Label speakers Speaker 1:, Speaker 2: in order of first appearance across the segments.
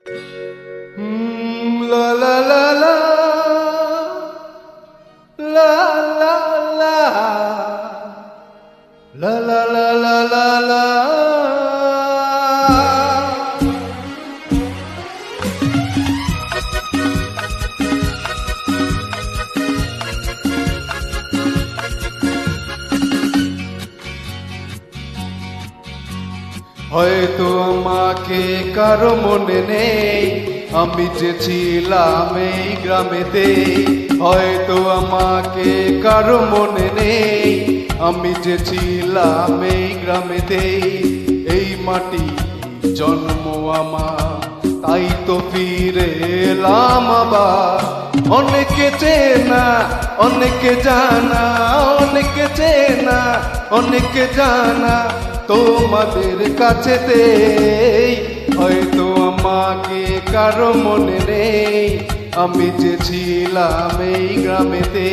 Speaker 1: La la la la la la la la la la la la la হয়তো আমাকে কারো মনে নেই, আমি যে ছিলাম এই গ্রামেতে। হয়তো আমাকে কারো মনে নেই, আমি যে ছিলাম এই গ্রামেতে। এই মাটি জন্ম আমার, তাই তো ফিরে এলাম আবার। অনেকে চেনা অনেকে জানা, অনেকে চেনা অনেকে জানা তোমাদের কাছেতে। হয়তো আমাকে কারো মনে নেই, আমি যে ছিলাম এই গ্রামেতে।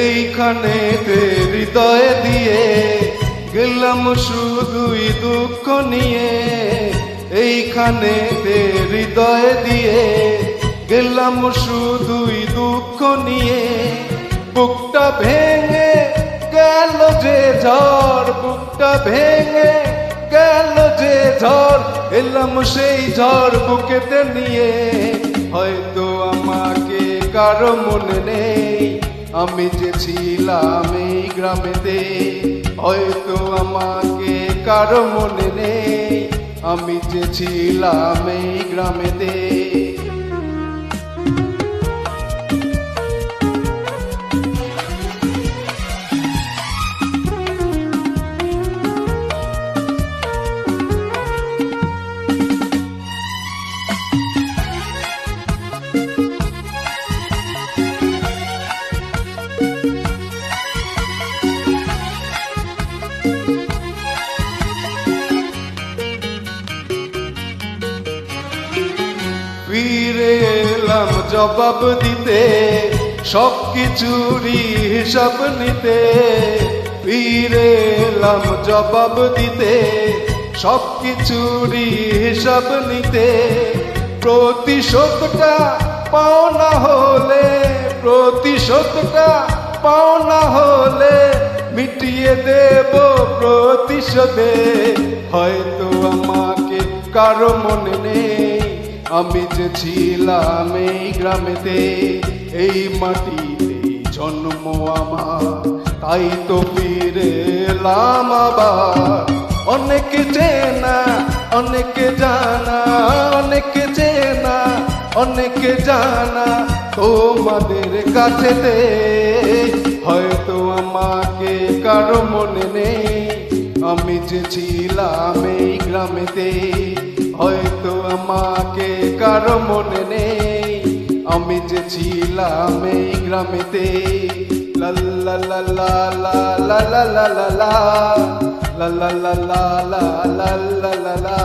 Speaker 1: এইখানে হৃদয় দিয়ে গেলাম শুধুই দুঃখ নিয়ে। এইখানে হৃদয় দিয়ে গেলাম শুধুই দুঃখ নিয়ে। বুকটা ভেঙে গেল যে ঝড়, বুকটা ভেঙে গেল যে ঝড়, এলাম সেই ঝড় বুকেতে নিয়ে। হয়তো আমাকে কারো মনে নেই, আমি যে ছিলাম এই গ্রামেতে। হয়তো আমাকে কারো মনে নেই, আমি যে ছিলাম এই গ্রামেতে। ফিরে এলাম জবাব দিতে, সব কিছুরই হিসাব নিতে। ফিরে এলাম জবাব দিতে, সব কিছুরই হিসাব নিতে। প্রতিশোধটা পাওনা হলে, প্রতিশোধটা পাওনা হলে মিটিয়ে দেব প্রতিশোধে। হয়তো আমাকে কারো মনে নেই, আমি যে ছিলাম এই গ্রামেতে। এই মাটিতেই জন্ম আমার, তাই তো ফিরে এলাম আবার। অনেকে চেনা অনেকে জানা, অনেকে চেনা অনেকে জানা তোমাদের কাছেতে। হয়তো আমাকে কারো মনে নেই, আমি যে ছিলাম এই গ্রামেতে। হয়তো আমাকে কারো মনে নেই, আমি যে ছিলাম এই গ্রামেতে। লা লা লা লা লা লা লা লা লা লা লা লা লা লা লা লা লা লা।